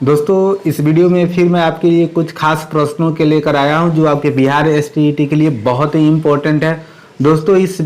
दोस्तों इस वीडियो में फिर मैं आपके लिए कुछ खास प्रश्नों के लेकर आया हूं जो आपके बिहार एसटीईटी के लिए बहुत ही इम्पोर्टेंट है। दोस्तों इस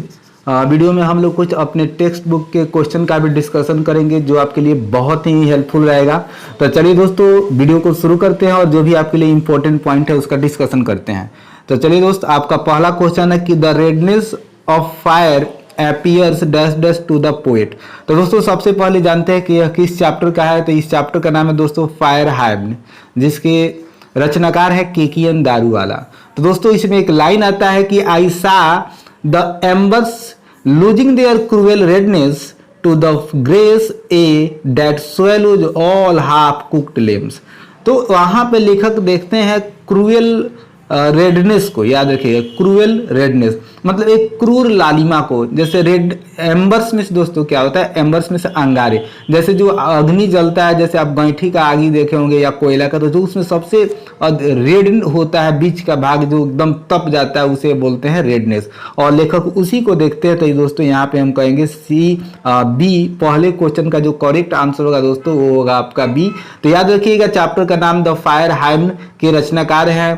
वीडियो में हम लोग कुछ अपने टेक्स्ट बुक के क्वेश्चन का भी डिस्कशन करेंगे जो आपके लिए बहुत ही हेल्पफुल रहेगा। तो चलिए दोस्तों वीडियो को शुरू करते हैं और जो भी आपके लिए इम्पोर्टेंट पॉइंट है उसका डिस्कशन करते हैं। तो चलिए दोस्त, आपका पहला क्वेश्चन है कि the redness of fire appears dash dash to the poet. तो दोस्तों सबसे पहले जानते हैं कि यह किस चैप्टर का है। तो इस चैप्टर का नाम है दोस्तों फायर हाइम्न, जिसके रचनाकार है केकियन दारूवाला। तो दोस्तों इसमें एक लाइन आता है कि I saw the embers losing their cruel redness to the grace a that swallows all half cooked limbs. तो वहां पे लेखक देखते हैं क्रूएल रेडनेस को, याद रखिएगा क्रूएल रेडनेस मतलब एक क्रूर लालिमा को। जैसे रेड एम्बर्स में से दोस्तों क्या होता है, एम्बर्स में से अंगारे, जैसे जो अग्नि जलता है, जैसे आप गैठी का आग देखे होंगे या कोयला का, तो जो उसमें सबसे रेड होता है बीच का भाग जो एकदम तप जाता है उसे बोलते हैं रेडनेस। और लेखक उसी को देखते हैं। तो दोस्तों यहाँ पे हम कहेंगे सी बी, पहले क्वेश्चन का जो करेक्ट आंसर होगा दोस्तों वो होगा आपका बी। तो याद रखिएगा चैप्टर का नाम द फायर हाइम्न के रचनाकार है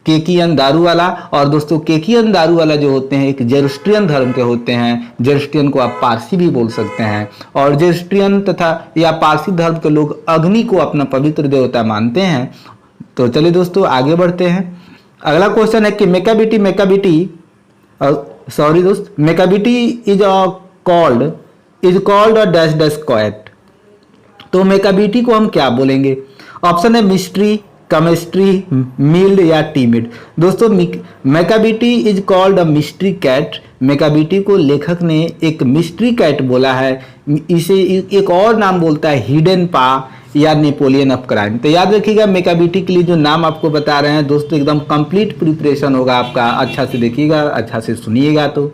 केकियन दारूवाला। और दोस्तों केकियन दारूवाला जो होते हैं एक जेरोस्ट्रियन धर्म के होते हैं। जेरोस्ट्रियन को आप पारसी भी बोल सकते हैं। और जेरोस्ट्रियन तथा या पारसी धर्म के लोग अग्नि को अपना पवित्र देवता मानते हैं। तो चलिए दोस्तों आगे बढ़ते हैं। अगला क्वेश्चन है कि Mekabiti is called a dash dash quiet. तो मेकाबिटी को हम क्या बोलेंगे? ऑप्शन है मिस्ट्री, केमिस्ट्री, मिल्ड या टीमिड। दोस्तों Mekabiti is called a mystery cat. Mekabiti को लेखक ने एक मिस्ट्री कैट बोला है। इसे एक और नाम बोलता है हिडन पा या नेपोलियन ऑफ क्राइम। तो याद रखिएगा मेकाबिटी के लिए जो नाम आपको बता रहे हैं दोस्तों एकदम कंप्लीट प्रिपरेशन होगा आपका, अच्छा से देखिएगा, अच्छा से सुनिएगा। तो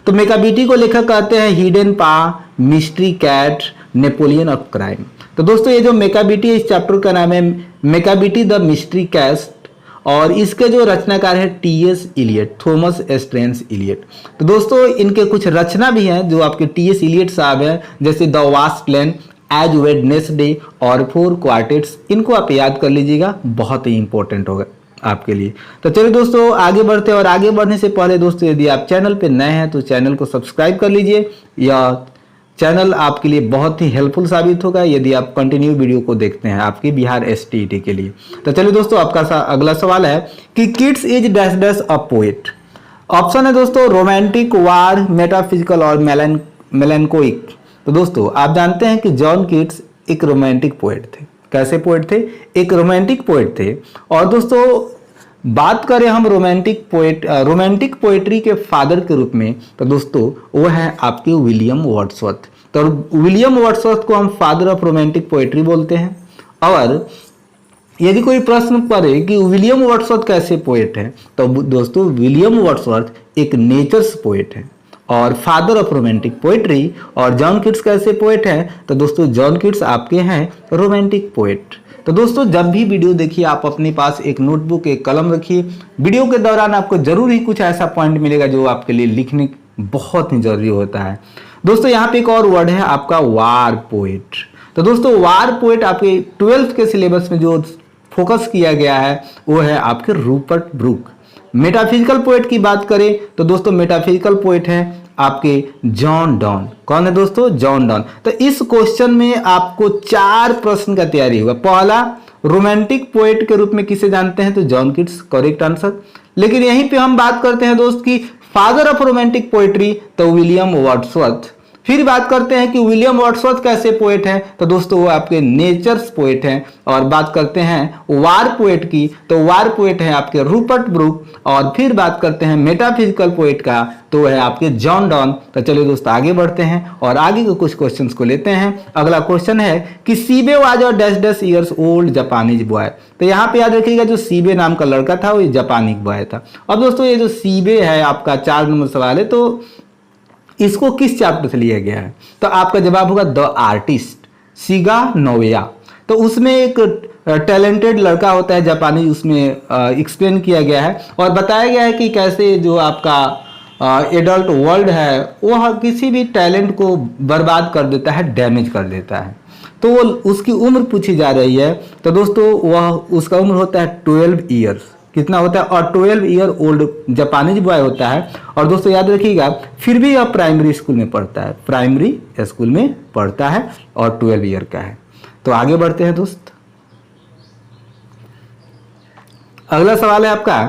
मेकाबिटी को लेखक कहते हैं hidden paw, mystery cat, Napoleon of crime. तो दोस्तों ये जो मेकाबिटी है इस चैप्टर का नाम है मेकाबिटी द मिस्ट्री कैस्ट और इसके जो रचनाकार है TS Eliot, Thomas Strange Eliot. तो दोस्तों इनके कुछ रचना भी हैं जो आपके टीएस इलियट साहब हैं, जैसे the vast plan, Ash Wednesday और 4 क्वार्टेट्स। इनको आप याद कर लीजिएगा, बहुत ही इंपॉर्टेंट होगा आपके लिए। तो चलिए दोस्तों आगे बढ़ते हैं। और आगे बढ़ने से पहले दोस्तों यदि आप चैनल पे नए हैं तो चैनल को सब्सक्राइब कर लीजिए। या चैनल आपके लिए बहुत ही हेल्पफुल साबित होगा यदि आप कंटिन्यू वीडियो को देखते हैं आपके बिहार एसटीईटी के लिए। तो चलिए दोस्तों आपका अगला सवाल है कि kids is dash dash a poet. Option है दोस्तों रोमांटिक, वार, मेटाफिजिकल और मेलानकोइक। तो दोस्तों आप जानते हैं कि जॉन किड्स एक रोमांटिक पोएट थे। कैसे पोएट थे? एक रोमांटिक पोएट थे। और दोस्तों बात करें हम रोमांटिक पोएट्री के फादर के रूप में, तो दोस्तों वो है आपके विलियम वर्ड्सवर्थ। तो विलियम वर्ड्सवर्थ को हम फादर ऑफ रोमांटिक पोएट्री बोलते हैं। और यदि कोई प्रश्न करे कि विलियम वर्ड्सवर्थ कैसे पोएट है, तो दोस्तों विलियम वर्ड्सवर्थ एक नेचर्स पोएट है और फादर ऑफ रोमांटिक पोएट्री। और जॉन किड्स कैसे पोएट है? तो दोस्तों जॉन किड्स आपके हैं रोमांटिक पोएट। तो दोस्तों जब भी वीडियो देखिए आप अपने पास एक नोटबुक, एक कलम रखिए। वीडियो के दौरान आपको जरूर ही कुछ ऐसा पॉइंट मिलेगा जो आपके लिए लिखने बहुत ही जरूरी होता है। दोस्तों यहाँ पे एक और वर्ड है आपका वार पोएट। तो दोस्तों वार पोएट आपके 12th के सिलेबस में जो फोकस किया गया है वो है आपके रूपर्ट ब्रूक। मेटाफिजिकल पोएट की बात करें तो दोस्तों मेटाफिजिकल पोएट है आपके जॉन डॉन। कौन है दोस्तों? John Donne. तो इस क्वेश्चन में आपको 4 प्रश्न का तैयारी होगा। पहला, रोमांटिक पोएट के रूप में किसे जानते हैं? तो जॉन किड्स, करेक्ट आंसर। लेकिन यहीं पे हम बात करते हैं दोस्त की फादर ऑफ रोमांटिक पोएट्री, तो विलियम वर्ड्सवर्थ। फिर बात करते हैं कि विलियम वर्ड्सवर्थ कैसे पोएट हैं, तो दोस्तों वो आपके नेचर्स पोएट हैं। और बात करते हैं वार पोएट की, तो वार पोएट है आपके रूपर्ट ब्रूक। और फिर बात करते हैं मेटाफिजिकल पोएट का, तो है आपके जॉन डॉन। तो चलिए दोस्तों आगे बढ़ते हैं और आगे के कुछ क्वेश्चंस को लेते हैं। अगला क्वेश्चन है कि Sibe was a dash dash years old Japanese boy. तो यहाँ पे याद रखिएगा जो सीबे नाम का लड़का था वो जापानी बॉय था। अब दोस्तों ये जो सीबे है आपका 4 नंबर सवाल है, तो इसको किस चैप्टर से लिया गया है? तो आपका जवाब होगा द आर्टिस्ट, सीगा नोवेया। तो उसमें एक टैलेंटेड लड़का होता है जापानी, उसमें एक्सप्लेन किया गया है और बताया गया है कि कैसे जो आपका एडल्ट वर्ल्ड है वह किसी भी टैलेंट को बर्बाद कर देता है, डैमेज कर देता है। तो वो उसकी उम्र पूछी जा रही है, तो दोस्तों वह उसका उम्र होता है 12 ईयर्स। कितना होता है? और 12 ईयर ओल्ड जापानीज बॉय होता है। और दोस्तों याद रखिएगा, फिर भी यह प्राइमरी स्कूल में पढ़ता है, प्राइमरी स्कूल में पढ़ता है और 12 ईयर का है। तो आगे बढ़ते हैं दोस्त। अगला सवाल है आपका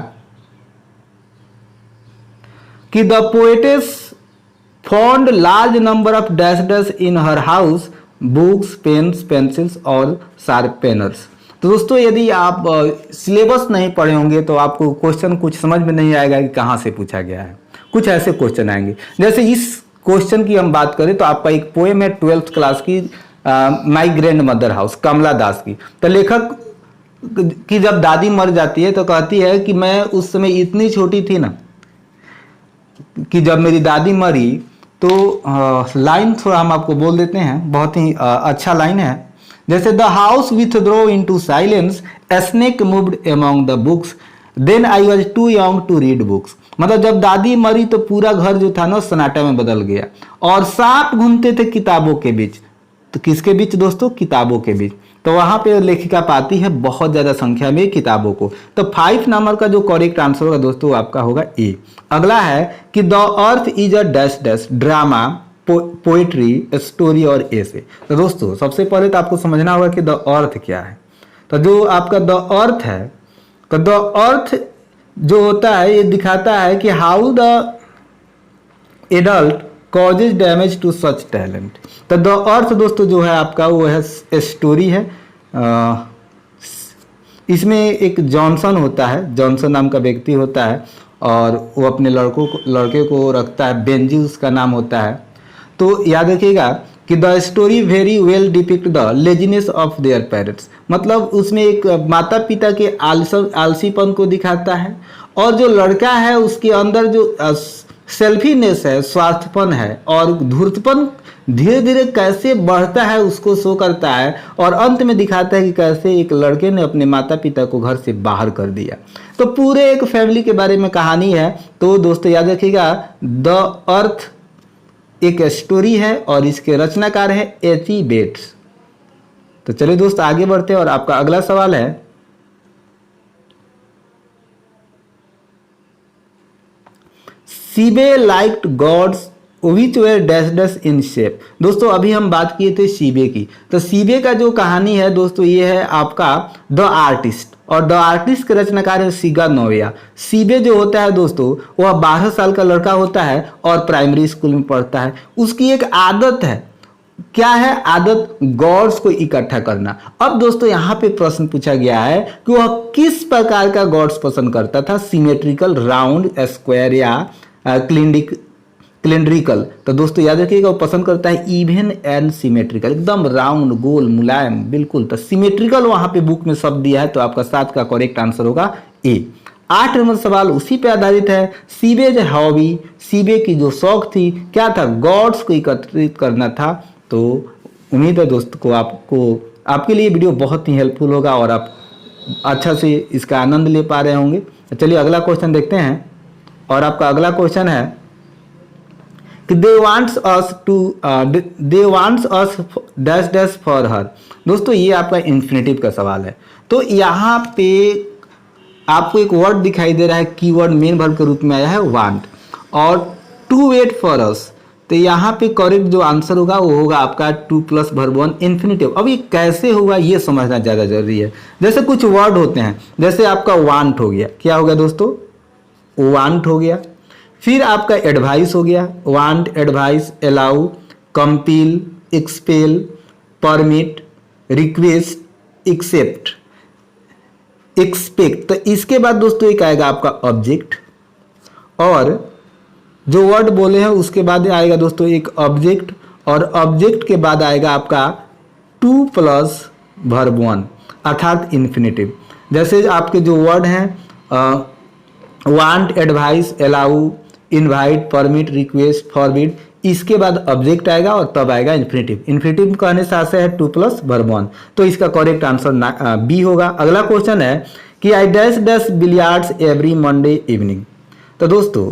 कि the poetess found large number of dash dash in her house, books, pens, pencils और शार्पनर्स। तो दोस्तों यदि आप सिलेबस नहीं पढ़े होंगे तो आपको क्वेश्चन कुछ समझ में नहीं आएगा कि कहाँ से पूछा गया है। कुछ ऐसे क्वेश्चन आएंगे, जैसे इस क्वेश्चन की हम बात करें तो आपका एक पोएम है 12th क्लास की, माई ग्रैंड मदर हाउस, कमला दास की। तो लेखक की जब दादी मर जाती है तो कहती है कि मैं उस समय इतनी छोटी थी ना कि जब मेरी दादी मरी तो लाइन थोड़ा हम आपको बोल देते हैं, बहुत ही अच्छा लाइन है। जैसे the house withdrew into silence, a snake moved among the books, then I was too young to read books. मतलब जब दादी मरी तो पूरा घर जो था ना सन्नाटा में बदल गया और सांप घूमते थे किताबों के बीच। तो किसके बीच दोस्तों? किताबों के बीच। तो वहां पे लेखिका पाती है बहुत ज्यादा संख्या में किताबों को। तो 5 नंबर का जो करेक्ट आंसर होगा दोस्तों आपका होगा ए। अगला है कि the earth is a dash dash, drama, poetry, story और एसे। तो दोस्तों सबसे पहले तो आपको समझना होगा कि द अर्थ क्या है। तो जो आपका द अर्थ है, तो द अर्थ जो होता है ये दिखाता है कि how the adult causes damage to such talent. तो द अर्थ दोस्तों जो है आपका वो है स्टोरी है। इसमें एक जॉनसन होता है, जॉनसन नाम का व्यक्ति होता है और वो अपने लड़के को रखता है, बेंजी उसका नाम होता है। तो याद रखिएगा कि the story very well depict the laziness of their parents. मतलब उसमें एक माता पिता के आलसीपन को दिखाता है और जो लड़का है उसके अंदर जो सेल्फीनेस है, स्वार्थपन है और धूर्तपन धीरे धीरे कैसे बढ़ता है उसको शो करता है। और अंत में दिखाता है कि कैसे एक लड़के ने अपने माता पिता को घर से बाहर कर दिया। तो पूरे एक फैमिली के बारे में कहानी है। तो दोस्तों याद रखिएगा द अर्थ एक स्टोरी है और इसके रचनाकार है एची बेट्स। तो चलिए दोस्त आगे बढ़ते हैं और आपका अगला सवाल है Sibe liked gods which were dash dash in shape. दोस्तों अभी हम बात किए थे सीबे की। तो सीबे का जो कहानी है दोस्तों ये है आपका द आर्टिस्ट, और द आर्टिस्ट के रचनाकार है सिगा नोवेया। सीबे जो होता है दोस्तों वह 12 साल का लड़का होता है और प्राइमरी स्कूल में पढ़ता है। उसकी एक आदत है, क्या है आदत? गॉड्स को इकट्ठा करना। अब दोस्तों यहाँ पे प्रश्न पूछा गया है कि वह किस प्रकार का गॉड्स पसंद करता था, सिमेट्रिकल, राउंड, स्क्वायर या क्लिंड्रिकल। तो दोस्तों याद रखिएगा वो पसंद करता है इवन एंड सिमेट्रिकल, एकदम राउंड, गोल, मुलायम, बिल्कुल। तो सिमेट्रिकल वहां पे बुक में शब्द दिया है, तो आपका 7 का करेक्ट आंसर होगा ए। 8 नंबर सवाल उसी पे आधारित है। सीबे जो हॉबी, सीबे की जो शौक थी क्या था? गॉड्स को एकत्रित करना था। तो उम्मीद है दोस्त को आपके लिए वीडियो बहुत ही हेल्पफुल होगा और आप अच्छा से इसका आनंद ले पा रहे होंगे। चलिए अगला क्वेश्चन देखते हैं और आपका अगला क्वेश्चन है कि दे wants us dash dash for her. दोस्तों ये आपका इन्फिनेटिव का सवाल है। तो यहाँ पे आपको एक वर्ड दिखाई दे रहा है, कीवर्ड मेन वर्ब के रूप में आया है वांट, और टू वेट फॉर अस। तो यहाँ पे करेक्ट जो आंसर होगा वो होगा आपका 2 + वर्ब 1 इन्फिनेटिव। अब ये कैसे होगा ये समझना ज़्यादा जरूरी है। जैसे कुछ वर्ड होते हैं, जैसे आपका वांट हो गया, क्या हो गया दोस्तों? वांट हो गया। फिर आपका एडवाइस हो गया, want, advise, allow, compel, expel, permit, request, accept, expect. तो इसके बाद दोस्तों एक आएगा आपका ऑब्जेक्ट, और जो वर्ड बोले हैं उसके बाद आएगा दोस्तों एक ऑब्जेक्ट, और ऑब्जेक्ट के बाद आएगा आपका 2 + वर्ब 1 अर्थात इन्फिनेटिव। जैसे आपके जो वर्ड हैं want, advise, allow, invite, permit, request, forbid, इसके बाद ऑब्जेक्ट आएगा और तब आएगा इन्फिनेटिव। इन्फिनेटिव कहने से आशय है 2 + वर्ब 1। तो इसका करेक्ट आंसर बी होगा। अगला क्वेश्चन है कि I dash dash billiards every Monday evening. तो दोस्तों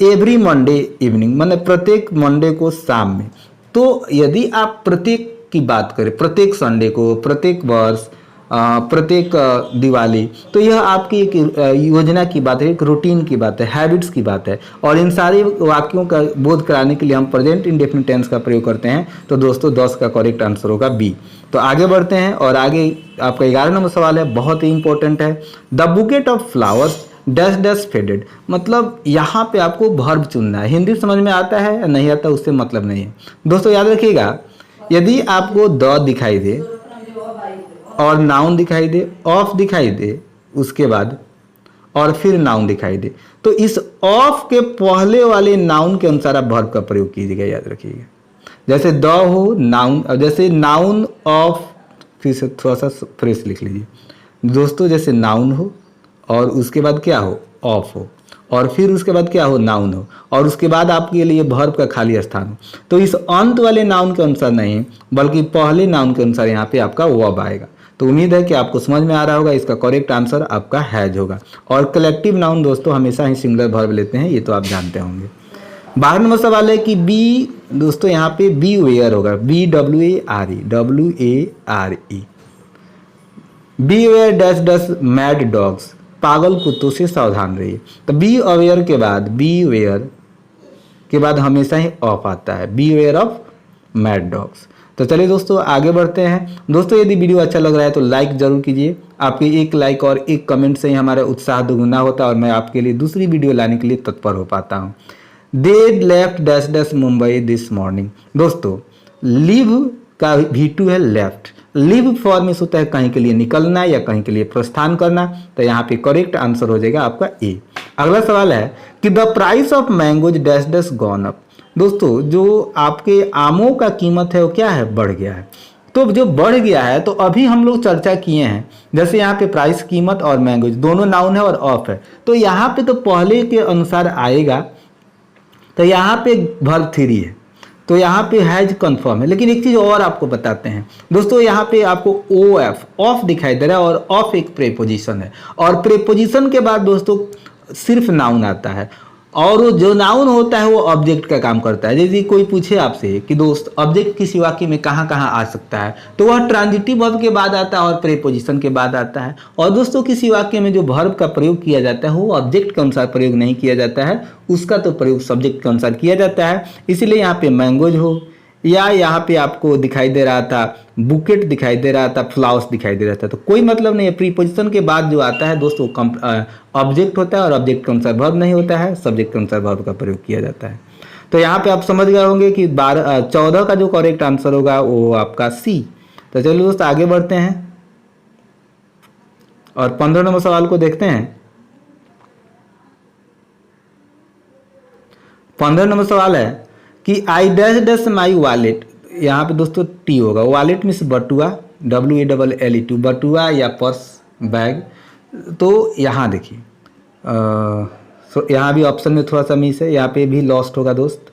एवरी मंडे इवनिंग मतलब प्रत्येक मंडे को शाम में। तो यदि आप प्रत्येक की बात करें, प्रत्येक संडे को, प्रत्येक वर्ष, प्रत्येक दिवाली, तो यह आपकी एक योजना की बात है, एक रूटीन की बात है, हैबिट्स की बात है। और इन सारे वाक्यों का बोध कराने के लिए हम प्रेजेंट इंडेफिनिट टेंस का प्रयोग करते हैं। तो दोस्तों 10 का करेक्ट आंसर होगा बी। तो आगे बढ़ते हैं और आगे आपका 11 नंबर सवाल है, बहुत ही इंपॉर्टेंट है। The bouquet of flowers dash dash faded, मतलब यहाँ पे आपको वर्ब चुनना है। हिंदी समझ में आता है या नहीं आता उससे मतलब नहीं है। दोस्तों याद रखिएगा, यदि आपको द दिखाई दे और नाउन दिखाई दे, ऑफ दिखाई दे, उसके बाद और फिर नाउन दिखाई दे, तो इस ऑफ के पहले वाले नाउन के अनुसार आप वर्ब का प्रयोग कीजिएगा, याद रखिएगा। जैसे द हो नाउन, जैसे नाउन ऑफ, फिर से थोड़ा सा फ्रेश लिख लीजिए दोस्तों, जैसे नाउन हो और उसके बाद क्या हो, ऑफ हो, और फिर उसके बाद क्या हो, नाउन हो, और उसके बाद आपके लिए वर्ब का खाली स्थान हो। तो इस अंत वाले नाउन के अनुसार नहीं, बल्कि पहले नाउन के अनुसार यहाँ पे आपका वर्ब आएगा। तो उम्मीद है कि आपको समझ में आ रहा होगा। इसका करेक्ट आंसर आपका हैज होगा। और कलेक्टिव नाउन दोस्तों हमेशा ही सिंगुलर वर्ब लेते हैं, ये तो आप जानते होंगे। 12 नंबर सवाल है कि बी, दोस्तों यहाँ पे बी वेयर होगा, BWARE, WARE, beware dash dash mad dogs, पागल कुत्तों से सावधान रहिए। तो बी अवेयर के बाद, बी वेयर के बाद हमेशा ही ऑफ आता है, beware of mad dogs. तो चलिए दोस्तों आगे बढ़ते हैं। दोस्तों यदि वीडियो अच्छा लग रहा है तो लाइक जरूर कीजिए। आपके एक लाइक और एक कमेंट से ही हमारा उत्साह दोगुना होता है और मैं आपके लिए दूसरी वीडियो लाने के लिए तत्पर हो पाता हूँ। They left dash dash Mumbai this morning, दोस्तों लिव का V2 है लेफ्ट, लिव फॉर्म में होता है कहीं के लिए निकलना या कहीं के लिए प्रस्थान करना। तो यहाँ पे करेक्ट आंसर हो जाएगा आपका ए। अगला सवाल है कि the price of mangoes dash dash gone up, दोस्तों जो आपके आमों का कीमत है वो क्या है, बढ़ गया है। तो जो बढ़ गया है तो अभी हम लोग चर्चा किए हैं, जैसे यहाँ पे प्राइस, कीमत और मैंगोज दोनों नाउन है और ऑफ है, तो यहाँ पे तो पहले के अनुसार आएगा। तो यहाँ पे वर्ब 3 है, तो यहाँ पे हैज कंफर्म है। लेकिन एक चीज़ और आपको बताते हैं दोस्तों, यहाँ पे आपको OF ऑफ दिखाई दे रहा है और ऑफ एक प्रेपोजिशन है, और प्रेपोजिशन के बाद दोस्तों सिर्फ नाउन आता है, और वो जो नाउन होता है वो ऑब्जेक्ट का काम करता है। यदि कोई पूछे आपसे कि दोस्त ऑब्जेक्ट किसी वाक्य में कहाँ कहाँ आ सकता है, तो वह ट्रांजिटिव वर्ब के बाद आता है और प्रेपोजिशन के बाद आता है। और दोस्तों किसी वाक्य में जो वर्ब का प्रयोग किया जाता है वो ऑब्जेक्ट के अनुसार प्रयोग नहीं किया जाता है, उसका तो प्रयोग सब्जेक्ट के अनुसार किया जाता है। इसीलिए यहाँ पे मैंगोज हो, या यहाँ पे आपको दिखाई दे रहा था बुकेट दिखाई दे रहा था, फ्लावर्स दिखाई दे रहा था, तो कोई मतलब नहीं है। प्रीपोजिशन के बाद जो आता है दोस्तों ऑब्जेक्ट होता है, और ऑब्जेक्ट के अनुसार वर्ब नहीं होता है, सब्जेक्ट के अनुसार वर्ब का प्रयोग किया जाता है। तो यहाँ पे आप समझ गए होंगे कि 14 का जो करेक्ट आंसर होगा वो आपका सी। तो चलिए दोस्तों आगे बढ़ते हैं और 15 नंबर सवाल को देखते हैं। 15 नंबर सवाल है कि I dash dash my wallet, यहाँ पे दोस्तों टी होगा, वॉलेट मीन्स बटुआ, WALLET, बटुआ या पर्स, बैग। तो यहाँ देखिए यहाँ भी ऑप्शन में थोड़ा सा मिस है, यहाँ पे भी लॉस्ट होगा दोस्त।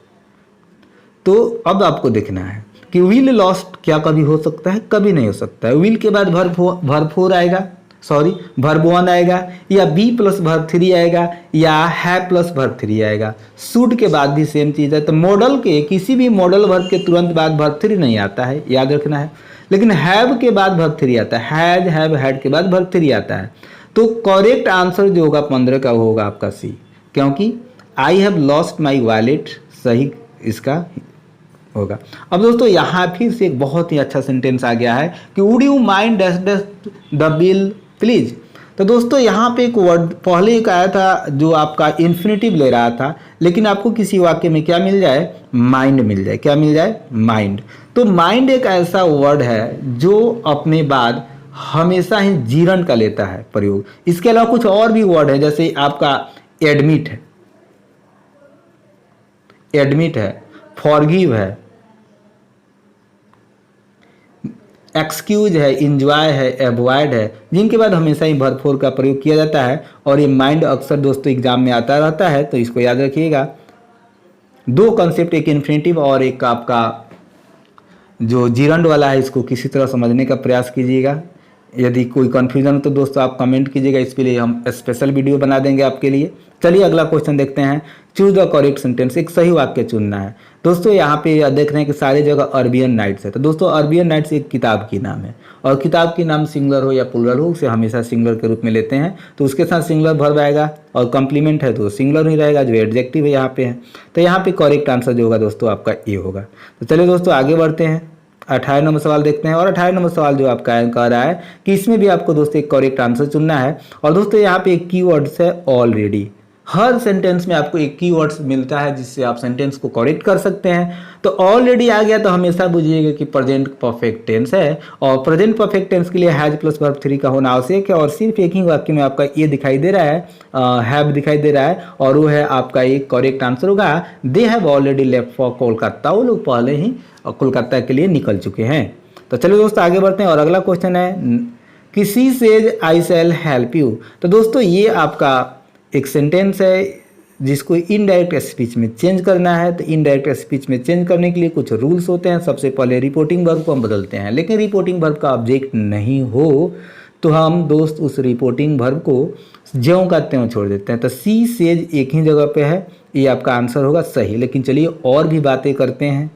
तो अब आपको देखना है कि विल लॉस्ट क्या कभी हो सकता है, कभी नहीं हो सकता है। विल के बाद वर्ब 4 आएगा, सॉरी वर्ब 1 आएगा, या बी प्लस वर्ब 3 आएगा, या है प्लस वर्ब 3 आएगा। शुड के बाद भी सेम चीज़ है। तो मॉडल के किसी भी मॉडल वर्ब के तुरंत बाद वर्ब 3 नहीं आता है, याद रखना है। लेकिन हैव के बाद वर्ब 3 आता है, हैज हैव हैड के बाद वर्ब 3 आता है। तो करेक्ट आंसर जो होगा 15 का होगा आपका सी, क्योंकि I have lost my wallet सही इसका होगा। अब दोस्तों यहाँ फिर से एक बहुत ही अच्छा सेंटेंस आ गया है कि would you mind dash dash the bill please. तो दोस्तों यहाँ पे एक वर्ड पहले एक आया था जो आपका इन्फिनिटिव ले रहा था, लेकिन आपको किसी वाक्य में क्या मिल जाए, माइंड मिल जाए। क्या मिल जाए, माइंड। तो माइंड एक ऐसा वर्ड है जो अपने बाद हमेशा ही जीरण का लेता है प्रयोग। इसके अलावा कुछ और भी वर्ड है, जैसे आपका एडमिट है, एडमिट है, फॉरगिव है, एक्सक्यूज है, इंजॉय है, एवॉइड है, जिनके बाद हमेशा ही वर्ब 4 का प्रयोग किया जाता है। और ये माइंड अक्सर दोस्तों एग्जाम में आता रहता है, तो इसको याद रखिएगा। दो कॉन्सेप्ट, एक इन्फिनिटिव और एक आपका जो जीरंड वाला है, इसको किसी तरह समझने का प्रयास कीजिएगा। यदि कोई कन्फ्यूजन हो तो दोस्तों आप कमेंट कीजिएगा, इसके लिए हम स्पेशल वीडियो बना देंगे आपके लिए। चलिए अगला क्वेश्चन देखते हैं। चूज द करेक्ट सेंटेंस, एक सही वाक्य चुनना है। दोस्तों यहाँ पे देख रहे हैं कि सारी जगह अरबियन नाइट्स है, तो दोस्तों अरबियन नाइट्स एक किताब की नाम है, और किताब की नाम सिंगुलर हो या प्लूरल हो उसे हमेशा सिंगुलर के रूप में लेते हैं, तो उसके साथ सिंगुलर वर्ब आएगा, और कॉम्प्लीमेंट है तो सिंगुलर ही रहेगा, जो एडजेक्टिव है यहाँ पे है। तो यहाँ पे करेक्ट आंसर जो होगा दोस्तों आपका ए होगा। तो चलिए दोस्तों आगे बढ़ते हैं, 18 नंबर सवाल देखते हैं। और 18 नंबर सवाल जो आपका कह रहा है कि इसमें भी आपको दोस्तों एक करेक्ट आंसर चुनना है। और दोस्तों यहाँ पे एक कीवर्ड्स है ऑलरेडी। हर सेंटेंस में आपको एक कीवर्ड्स मिलता है जिससे आप सेंटेंस को करेक्ट कर सकते हैं। तो ऑलरेडी आ गया तो हमेशा बुझिएगा कि प्रेजेंट परफेक्ट टेंस है, और प्रेजेंट परफेक्ट टेंस के लिए हैज प्लस वर्ब 3 का होना आवश्यक है। और सिर्फ एक ही वाक्य में आपका ये दिखाई दे रहा है, हैव दिखाई दे रहा है, और वो है आपका एक करेक्ट आंसर होगा। They have already left for Kolkata, वो लोग पहले ही कोलकाता के लिए निकल चुके हैं। तो चलिए दोस्तों आगे बढ़ते हैं। और अगला क्वेश्चन है कि she says I shell help you. तो दोस्तों ये आपका एक सेंटेंस है जिसको इनडायरेक्ट स्पीच में चेंज करना है। तो इनडायरेक्ट स्पीच में चेंज करने के लिए कुछ रूल्स होते हैं। सबसे पहले रिपोर्टिंग वर्ब को हम बदलते हैं, लेकिन रिपोर्टिंग वर्ब का ऑब्जेक्ट नहीं हो तो हम दोस्त उस रिपोर्टिंग वर्ब को ज्यों का त्यों छोड़ देते हैं। तो सी सेज एक ही जगह पे है, ये आपका आंसर होगा सही। लेकिन चलिए और भी बातें करते हैं।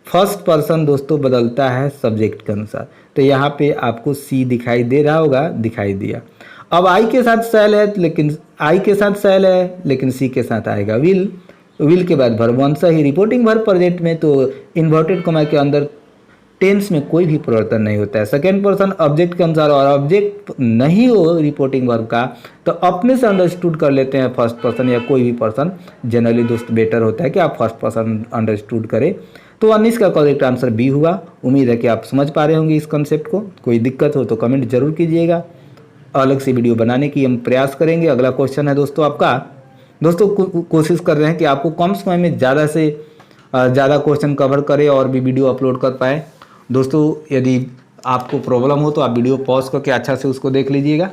फर्स्ट पर्सन दोस्तों बदलता है सब्जेक्ट के अनुसार, तो यहाँ पे आपको सी दिखाई दे रहा होगा, दिखाई दिया। अब आई के साथ शैल है, लेकिन आई के साथ शैल है, लेकिन सी के साथ आएगा विल। विल के बाद वर्ब वन। सही। रिपोर्टिंग वर्ब प्रेजेंट में तो इन्वर्टेड कॉमा के अंदर टेंस में कोई भी परिवर्तन नहीं होता है। सेकेंड पर्सन ऑब्जेक्ट के अनुसार, और ऑब्जेक्ट नहीं हो रिपोर्टिंग वर्ब का तो अपने से अंडरस्टूड कर लेते हैं फर्स्ट पर्सन या कोई भी पर्सन। जनरली दोस्त बेटर होता है कि आप फर्स्ट पर्सन अंडरस्टूड करें। तो 19 का करेक्ट आंसर बी हुआ। उम्मीद है कि आप समझ पा रहे होंगे इस कंसेप्ट को। कोई दिक्कत हो तो कमेंट जरूर कीजिएगा, अलग से वीडियो बनाने की हम प्रयास करेंगे। अगला क्वेश्चन है दोस्तों आपका। दोस्तों कोशिश कर रहे हैं कि आपको कम समय में ज़्यादा से ज़्यादा क्वेश्चन कवर करें और भी वीडियो अपलोड कर पाए। दोस्तों यदि आपको प्रॉब्लम हो तो आप वीडियो पॉज करके अच्छा से उसको देख लीजिएगा।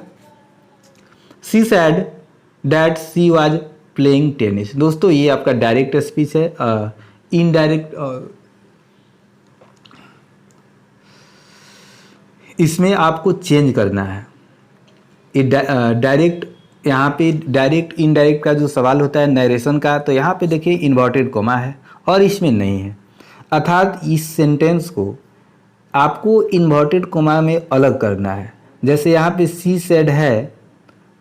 She said that she was playing tennis. दोस्तों ये आपका डायरेक्ट स्पीच है। इनडायरेक्ट इसमें आपको चेंज करना है। ये डायरेक्ट, यहाँ पे डायरेक्ट इनडायरेक्ट का जो सवाल होता है नरेशन का, तो यहाँ पे देखिए इन्वर्टेड कोमा है और इसमें नहीं है, अर्थात इस सेंटेंस को आपको इन्वर्टेड कोमा में अलग करना है। जैसे यहाँ पे सी सेड है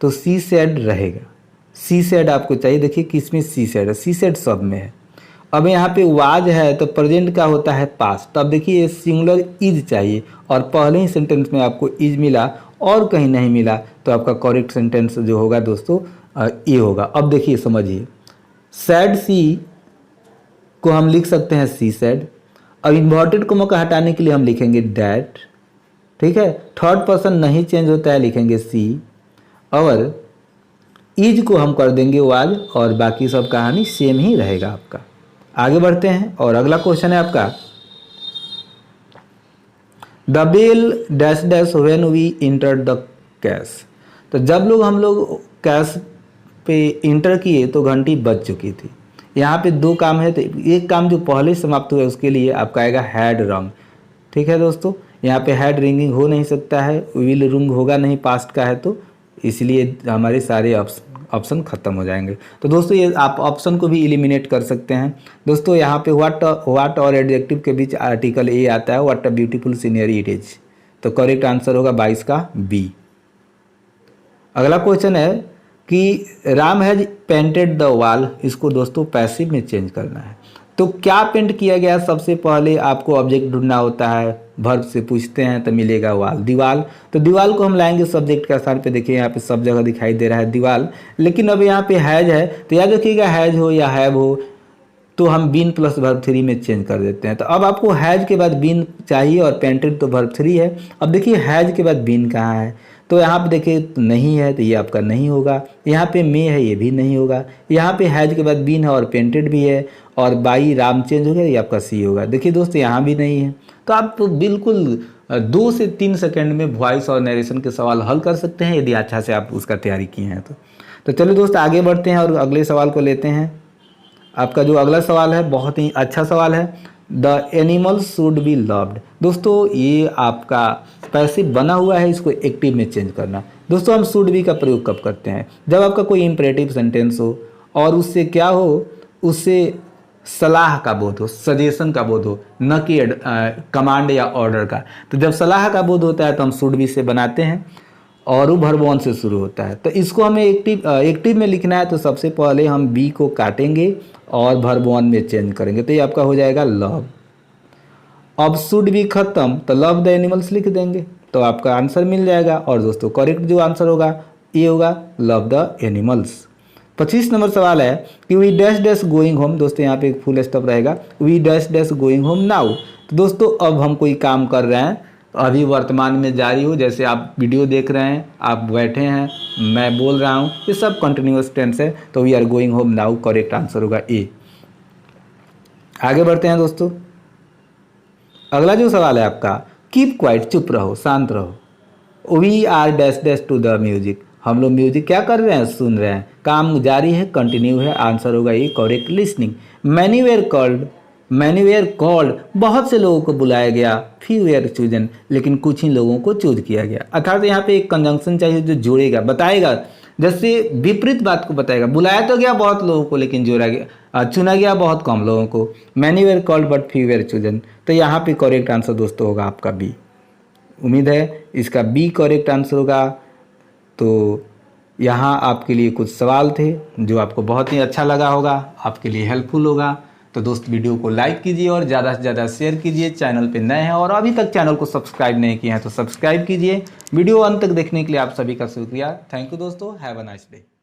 तो सी सेड रहेगा, सी सेड आपको चाहिए। देखिए किसमें सी सेड है, सी सेड सब में है। अब यहाँ पे वाज है तो प्रेजेंट का होता है पास्ट, तो अब देखिए सिंगुलर इज चाहिए और पहले ही सेंटेंस में आपको इज मिला और कहीं नहीं मिला, तो आपका करेक्ट सेंटेंस जो होगा दोस्तों ये होगा। अब देखिए समझिए, सैड सी को हम लिख सकते हैं सी सैड। अब इन्वर्टेड कोमा का हटाने के लिए हम लिखेंगे डैट, ठीक है। थर्ड पर्सन नहीं चेंज होता है, लिखेंगे सी, और इज को हम कर देंगे वाज, और बाकी सब कहानी सेम ही रहेगा आपका। आगे बढ़ते हैं और अगला क्वेश्चन है आपका, the bell dash dash when we enter the cash. तो जब हम लोग कैश पे इंटर किए तो घंटी बज चुकी थी। यहाँ पे दो काम है, तो एक काम जो पहले समाप्त हुआ उसके लिए आपका आएगा हैड रंग, ठीक है दोस्तों। यहाँ पे हैड रिंगिंग हो नहीं सकता है, विल रिंग होगा नहीं, पास्ट का है, तो इसलिए हमारे सारे ऑप्शन खत्म हो जाएंगे। तो दोस्तों ये आप ऑप्शन को भी एलिमिनेट कर सकते हैं। दोस्तों यहाँ पे व्हाट और एडजेक्टिव के बीच आर्टिकल ए आता है, what a beautiful scenery it is. तो करेक्ट आंसर होगा 22 का बी। अगला क्वेश्चन है कि Ram has painted the wall. इसको दोस्तों पैसिव में चेंज करना है। तो क्या पेंट किया गया, सबसे पहले आपको ऑब्जेक्ट ढूंढना होता है, वर्ब से पूछते हैं तो मिलेगा वाल, दीवाल। तो दीवाल को हम लाएंगे सब्जेक्ट के स्थान पे। देखिए यहाँ पे सब जगह दिखाई दे रहा है दीवाल, लेकिन अब यहाँ पे हैज है, तो याद रखिएगा हैज हो या हैव हो तो हम बीन प्लस वर्ब 3 में चेंज कर देते हैं। तो अब आपको हैज के बाद बीन चाहिए और पेंटेड तो वर्ब 3 है। अब देखिए हैज के बाद बीन कहाँ है, तो यहाँ पे देखिए नहीं है, तो ये आपका नहीं होगा। यहाँ पे मे है, ये भी नहीं होगा। यहाँ पे हैज के बाद बीन है और पेंटेड भी है, और बाई राम चेंज हो गया, ये आपका सी होगा। देखिए दोस्तों यहाँ भी नहीं है। तो आप बिल्कुल 2 से 3 सेकंड में वॉइस और नरेशन के सवाल हल कर सकते हैं, यदि अच्छा से आप उसका तैयारी किए हैं तो चलिए दोस्त आगे बढ़ते हैं और अगले सवाल को लेते हैं। आपका जो अगला सवाल है बहुत ही अच्छा सवाल है। The animal should be loved. दोस्तों ये आपका पैसिव बना हुआ है, इसको एक्टिव में चेंज करना। दोस्तों हम शुड बी का प्रयोग कब करते हैं? जब आपका कोई इंपरेटिव सेंटेंस हो और उससे क्या हो, उससे सलाह का बोध हो, सजेशन का बोध हो, न कि कमांड या ऑर्डर का। तो जब सलाह का बोध होता है तो हम शुड बी से बनाते हैं और वो वर्ब वन से शुरू होता है। तो इसको हमें एक्टिव में लिखना है तो सबसे पहले हम बी को काटेंगे और वर्ब वन में चेंज करेंगे, तो ये आपका हो जाएगा लव। अब शुड बी खत्म तो लव द एनिमल्स लिख देंगे तो आपका आंसर मिल जाएगा। और दोस्तों करेक्ट जो आंसर होगा ये होगा लव द एनिमल्स। 25 नंबर सवाल है कि we dash dash going home. दोस्तों यहाँ पे एक फुल स्टॉप रहेगा, we dash dash going home now. तो दोस्तों अब हम कोई काम कर रहे हैं, अभी वर्तमान में जारी हो, जैसे आप वीडियो देख रहे हैं, आप बैठे हैं, मैं बोल रहा हूँ, ये सब कंटिन्यूअस टेंस है। तो we are going home now, correct answer होगा ए। आगे बढ़ते हैं दोस्तों। अगला जो सवाल है आपका, कीप क्वाइट, चुप रहो, शांत रहो। We are dash dash to the music, हम लोग म्यूजिक क्या कर रहे हैं, सुन रहे हैं। काम जारी है, कंटिन्यू है, आंसर होगा ये correct listening. Many were called, बहुत से लोगों को बुलाया गया, फ्यू वेयर चूजन, लेकिन कुछ ही लोगों को चूज किया गया। अर्थात यहाँ पे एक कंजंक्शन चाहिए जो जोड़ेगा, बताएगा, जैसे विपरीत बात को बताएगा। बुलाया तो गया बहुत लोगों को लेकिन जोड़ा गया, चुना गया बहुत कम लोगों को। Many were called but few were chosen, तो यहाँ पे करेक्ट आंसर दोस्तों होगा आपका बी। उम्मीद है इसका बी करेक्ट आंसर होगा। तो यहाँ आपके लिए कुछ सवाल थे जो आपको बहुत ही अच्छा लगा होगा, आपके लिए हेल्पफुल होगा। तो दोस्त वीडियो को लाइक कीजिए और ज़्यादा से ज़्यादा शेयर कीजिए। चैनल पे नए हैं और अभी तक चैनल को सब्सक्राइब नहीं किए हैं तो सब्सक्राइब कीजिए। वीडियो अंत तक देखने के लिए आप सभी का शुक्रिया। थैंक यू दोस्तों, हैव अ नाइस डे।